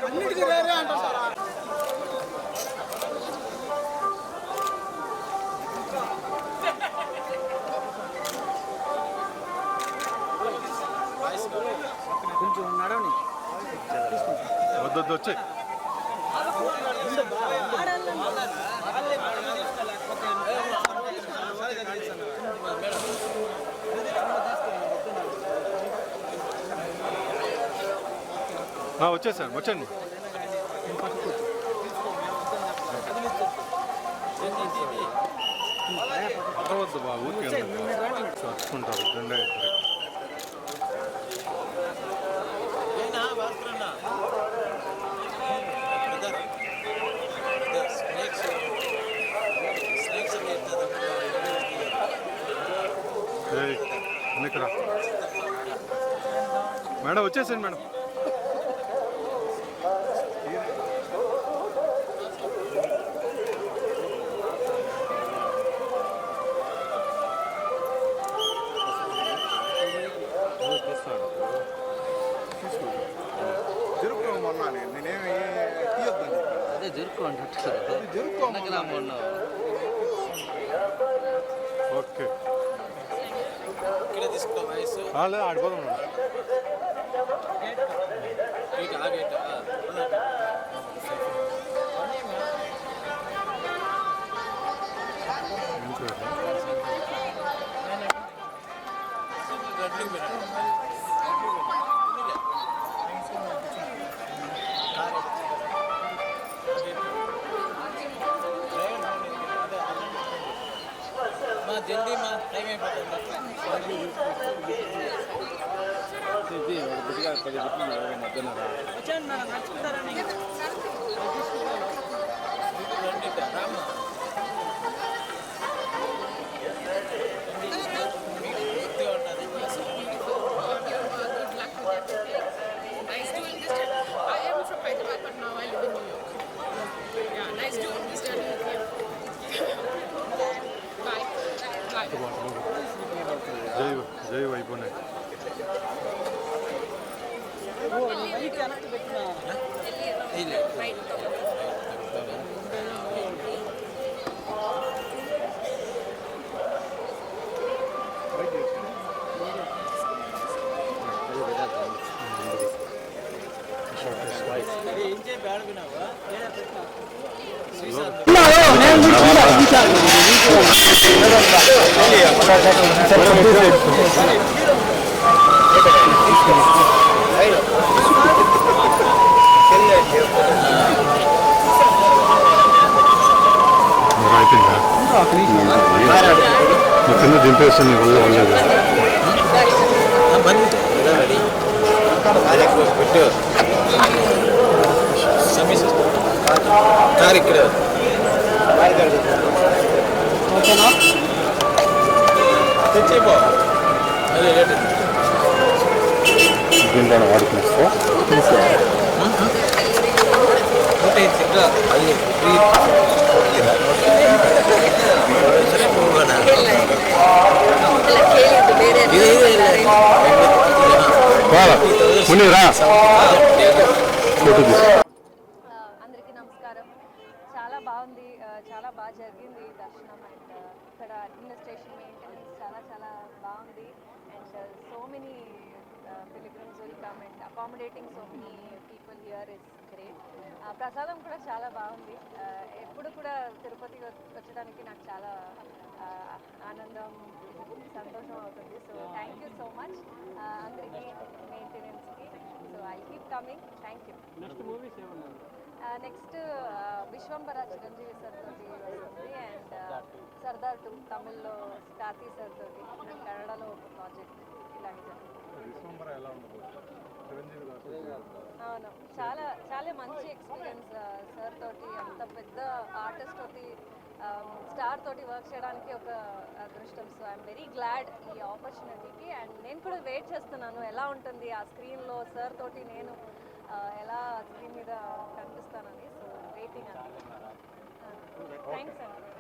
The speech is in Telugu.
అన్నిటికీ వేరే అంటారు. కొంచెం నడవని వద్దు వచ్చి వచ్చేసాను వచ్చండి. అరవద్దు బాబు చచ్చుకుంటారు రెండే ఇక్కడ మేడం వచ్చేసాను మేడం. అదే జరుపు అంటారు. ఓకే ఆడిపోదాం. జల్దీ మా టైం అయిపోతుంది. వచ్చాను మేడం నడుచుకుంటారని జై వైపునే కింద దింపేస్తాను వెళ్ళలేదు. ఇక్కడ దీంట్లో వాడుకునేస్తా అందరికీ నమస్కారం. చాలా బాగుంది, చాలా బాగా జరిగింది దర్శనం. అండ్ ఇక్కడ అడ్మినిస్ట్రేషన్ మెయింటెనెన్స్ చాలా చాలా బాగుంది. And so many pilgrims will come and accommodating so many people here is great. ప్రసాదం కూడా చాలా బాగుంది. ఎప్పుడు కూడా తిరుపతి వచ్చడానికి నాకు చాలా ఆనందం, సంతోషం అవుతుంది. So thank you so much అందరికీ, మెయింటెనెన్స్కి. So I keep coming. Thank you. Next Vishwambhara Chiranjeevi sir తోటి వస్తుంది. అండ్ సర్దార్ 2 తమిళ్లో కార్తీ సార్ తోటి, కన్నడలో ఒక ప్రాజెక్ట్ ఇలాగే అవును. చాలా చాలా మంచి ఎక్స్పీరియన్స్ సార్ తోటి, అంత పెద్ద ఆర్టిస్ట్ తోటి, స్టార్ తోటి వర్క్ చేయడానికి ఒక అదృష్టం. సో ఐఎమ్ వెరీ గ్లాడ్ ఈ ఆపర్చునిటీకి. అండ్ నేను కూడా వెయిట్ చేస్తున్నాను ఎలా ఉంటుంది ఆ స్క్రీన్లో సార్ తోటి నేను ఎలా స్క్రీన్ మీద కనిపిస్తానని. సో వెయిటింగ్ అండి. థ్యాంక్స్ అండి.